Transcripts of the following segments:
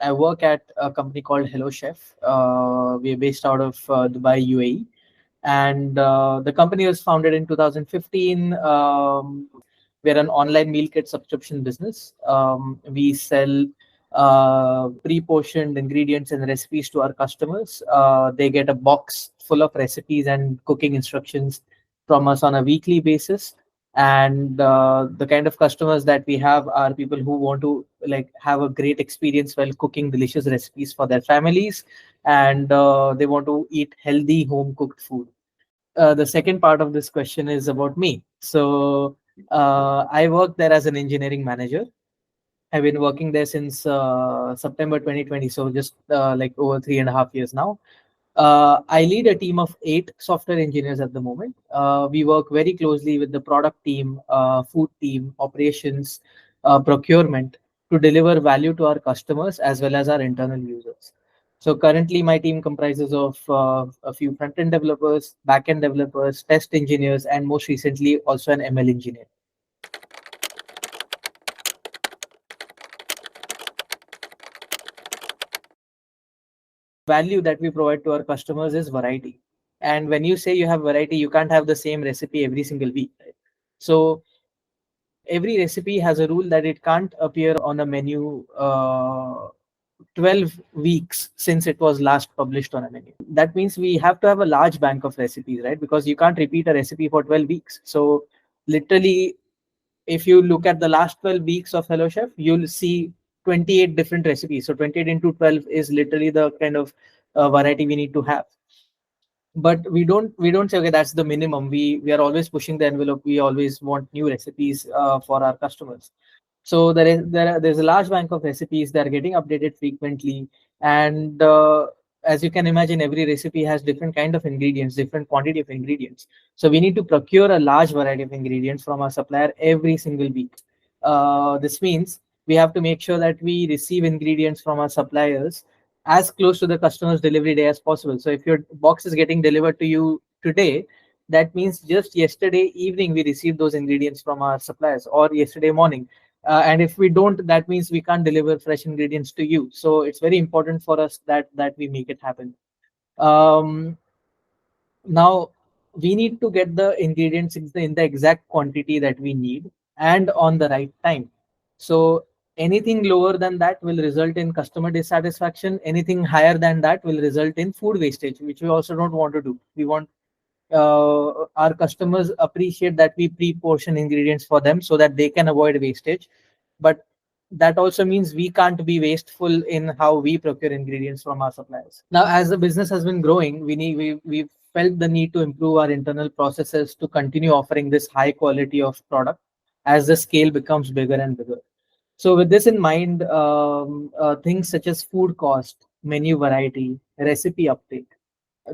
I work at a company called Hello Chef. We are based out of Dubai, UAE, and the company was founded in 2015. We're an online meal kit subscription business. We sell pre-portioned ingredients and recipes to our customers. They get a box full of recipes and cooking instructions from us on a weekly basis. And the kind of customers that we have are people who want to like have a great experience while cooking delicious recipes for their families, and they want to eat healthy home cooked food. The second part of this question is about me. So I work there as an engineering manager. I've been working there since September 2020, so just like over 3.5 years now. I lead a team of 8 software engineers at the moment. We work very closely with the product team, food team, operations, procurement to deliver value to our customers as well as our internal users. So currently, my team comprises of a few front-end developers, back-end developers, test engineers, and most recently also an ML engineer. Value that we provide to our customers is variety. And when you say you have variety, you can't have the same recipe every single week. Right? So every recipe has a rule that it can't appear on a menu 12 weeks since it was last published on a menu. That means we have to have a large bank of recipes, right? Because you can't repeat a recipe for 12 weeks. So literally, if you look at the last 12 weeks of Hello Chef, you'll see 28 different recipes. So 28 into 12 is literally the kind of variety we need to have. But we don't say okay, that's the minimum. We are always pushing the envelope. We always want new recipes for our customers. So there's a large bank of recipes that are getting updated frequently, and as you can imagine, every recipe has different kind of ingredients, different quantity of ingredients. So we need to procure a large variety of ingredients from our supplier every single week. This means we have to make sure that we receive ingredients from our suppliers as close to the customer's delivery day as possible. So if your box is getting delivered to you today, that means just yesterday evening we received those ingredients from our suppliers, or yesterday morning. And if we don't, that means we can't deliver fresh ingredients to you. So it's very important for us that we make it happen. Um, Now we need to get the ingredients in the exact quantity that we need and on the right time. So anything lower than that will result in customer dissatisfaction. Anything higher than that will result in food wastage, which we also don't want to do. We want our customers appreciate that we pre-portion ingredients for them so that they can avoid wastage. But that also means we can't be wasteful in how we procure ingredients from our suppliers. Now, as the business has been growing, we felt the need to improve our internal processes to continue offering this high quality of product as the scale becomes bigger and bigger. So with this in mind, things such as food cost, menu variety, recipe uptake,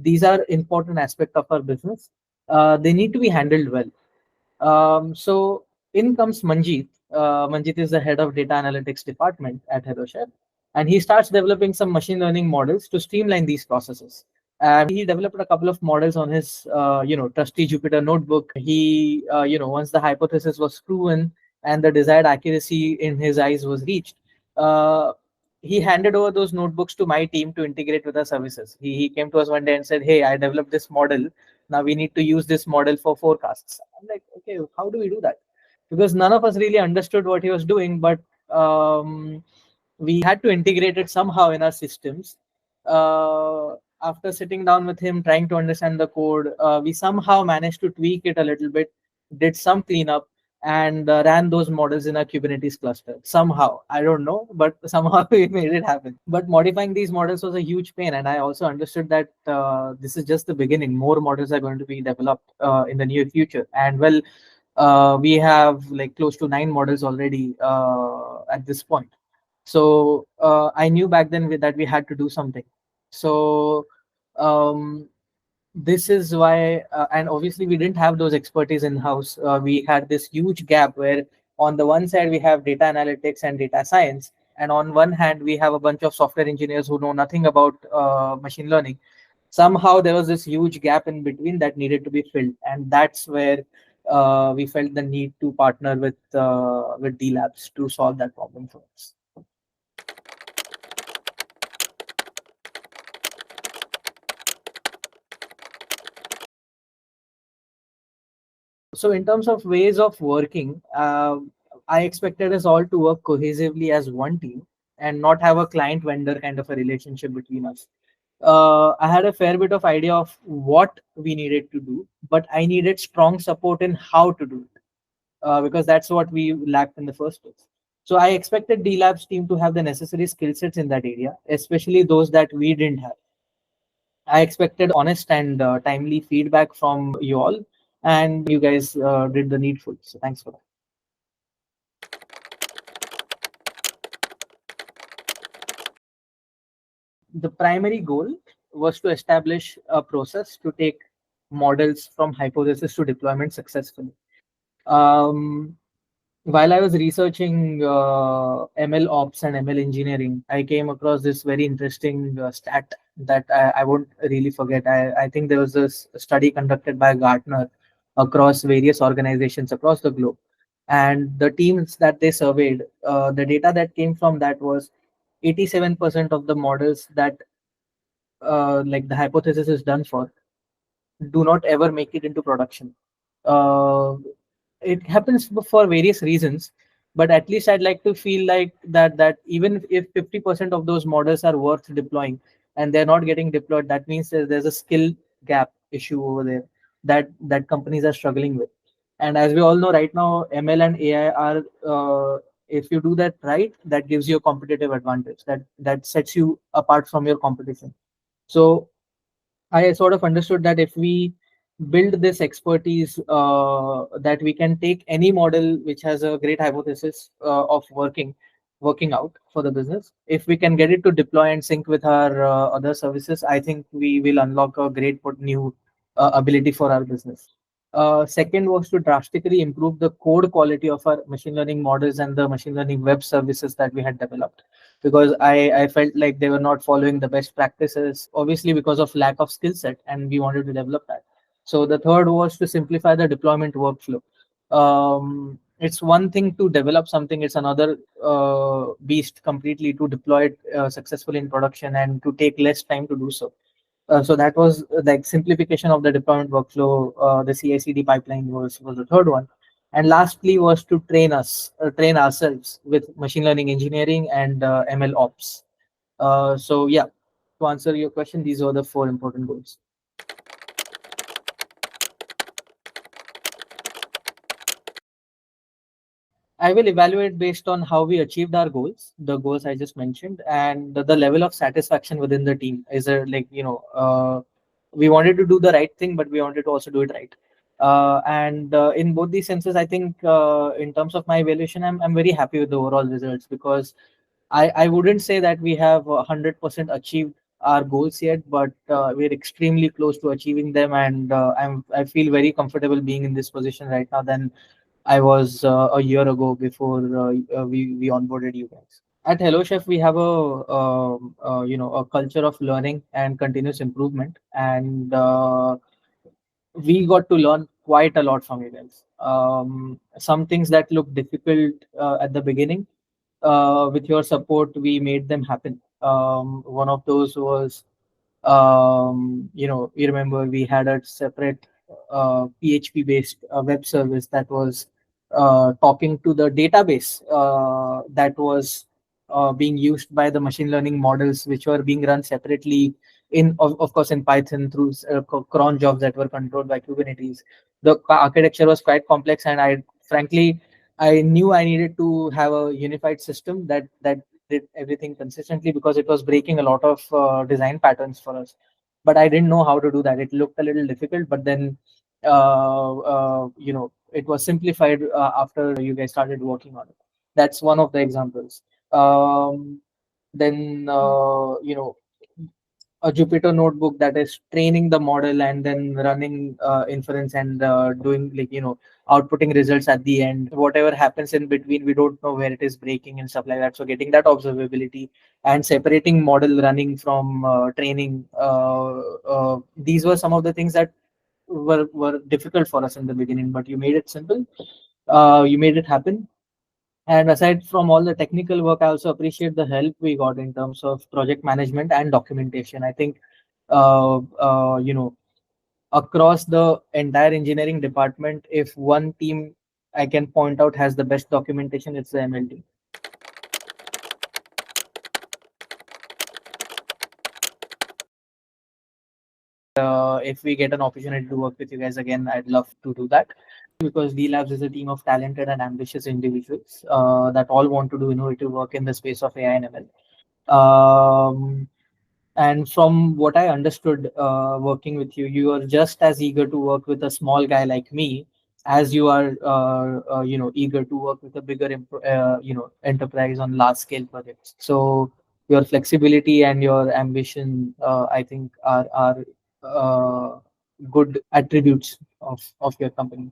these are important aspect of our business. They need to be handled well. So in comes Manjeet. Manjeet is the head of data analytics department at HelloChef, and he starts developing some machine learning models to streamline these processes. And he developed a couple of models on his, trusty Jupyter notebook. He, once the hypothesis was proven and the desired accuracy in his eyes was reached, uh, he handed over those notebooks to my team to integrate with our services. He came to us one day and said, "Hey, I developed this model. Now we need to use this model for forecasts." I'm like, okay, how do we do that? Because none of us really understood what he was doing, but we had to integrate it somehow in our systems. After sitting down with him, trying to understand the code, we somehow managed to tweak it a little bit, did some cleanup, and ran those models in a Kubernetes cluster. Somehow, I don't know, but somehow we made it happen. But modifying these models was a huge pain, and I also understood that this is just the beginning. More models are going to be developed in the near future, and well, we have like close to 9 models already at this point. So I knew back then that we had to do something. So um, this is why, and obviously we didn't have those expertise in house. We had this huge gap where on the one side we have data analytics and data science, and on one hand we have a bunch of software engineers who know nothing about machine learning. Somehow there was this huge gap in between that needed to be filled, and that's where we felt the need to partner with D Labs to solve that problem for us. So in terms of ways of working, I expected us all to work cohesively as one team and not have a client vendor kind of a relationship between us. I had a fair bit of idea of what we needed to do, but I needed strong support in how to do it, because that's what we lacked in the first place. So I expected D Lab's team to have the necessary skill sets in that area, especially those that we didn't have. I expected honest and timely feedback from you all, and you guys did the needful. So thanks for that. The primary goal was to establish a process to take models from hypothesis to deployment successfully. Um, while I was researching ML ops and ML engineering, I came across this very interesting stat that I won't really forget. I think there was this study conducted by Gartner across various organizations across the globe. And the teams that they surveyed, the data that came from that was 87% of the models that like the hypothesis is done for do not ever make it into production. Uh, it happens for various reasons, but at least I'd like to feel like that even if 50% of those models are worth deploying and they're not getting deployed, that means there's a skill gap issue over there that companies are struggling with. And as we all know right now, ML and AI are if you do that right, that gives you a competitive advantage that sets you apart from your competition. So I sort of understood that if we build this expertise, that we can take any model which has a great hypothesis of working out for the business. If we can get it to deploy and sync with our other services, I think we will unlock a great new ability for our business. Second was to drastically improve the code quality of our machine learning models and the machine learning web services that we had developed, because I felt like they were not following the best practices, obviously because of lack of skill set, and we wanted to develop that. So the third was to simplify the deployment workflow. It's one thing to develop something; it's another beast completely to deploy it successfully in production and to take less time to do so. So that was like simplification of the deployment workflow. The CI/CD pipeline was the third one, and lastly was to train ourselves with machine learning engineering and ML ops. So yeah, to answer your question, these were the four important goals. I will evaluate based on how we achieved our goals, the goals I just mentioned, and the level of satisfaction within the team. Is there like, we wanted to do the right thing, but we wanted to also do it right. And in both these senses, I think in terms of my evaluation, I'm very happy with the overall results, because I wouldn't say that we have 100% achieved our goals yet, but we're extremely close to achieving them, and I feel very comfortable being in this position right now than I was a year ago before we onboarded you guys. At Hello Chef, we have a culture of learning and continuous improvement, and we got to learn quite a lot from you guys. Some things that looked difficult at the beginning, with your support, we made them happen. One of those was, you remember we had a separate PHP based web service that was talking to the database that was being used by the machine learning models, which were being run separately of course in Python through cron jobs that were controlled by Kubernetes. The architecture was quite complex, and I frankly I knew I needed to have a unified system that did everything consistently, because it was breaking a lot of design patterns for us. But I didn't know how to do that. It looked a little difficult, but then it was simplified after you guys started working on it. That's one of the examples. Then a Jupyter notebook that is training the model and then running inference and doing outputting results at the end. Whatever happens in between, we don't know where it is breaking and stuff like that. So getting that observability and separating model running from training, these were some of the things that were difficult for us in the beginning, but you made it simple. You made it happen. And aside from all the technical work, I also appreciate the help we got in terms of project management and documentation. I think, uh, uh, you know, across the entire engineering department, if one team I can point out has the best documentation, it's the MLT. If we get an opportunity to work with you guys again, I'd love to do that, because D Labs is a team of talented and ambitious individuals that all want to do innovative work in the space of AI and ML. And from what I understood, working with you, you are just as eager to work with a small guy like me as you are, eager to work with a bigger, enterprise on large scale projects. So your flexibility and your ambition, I think, are good attributes of your company.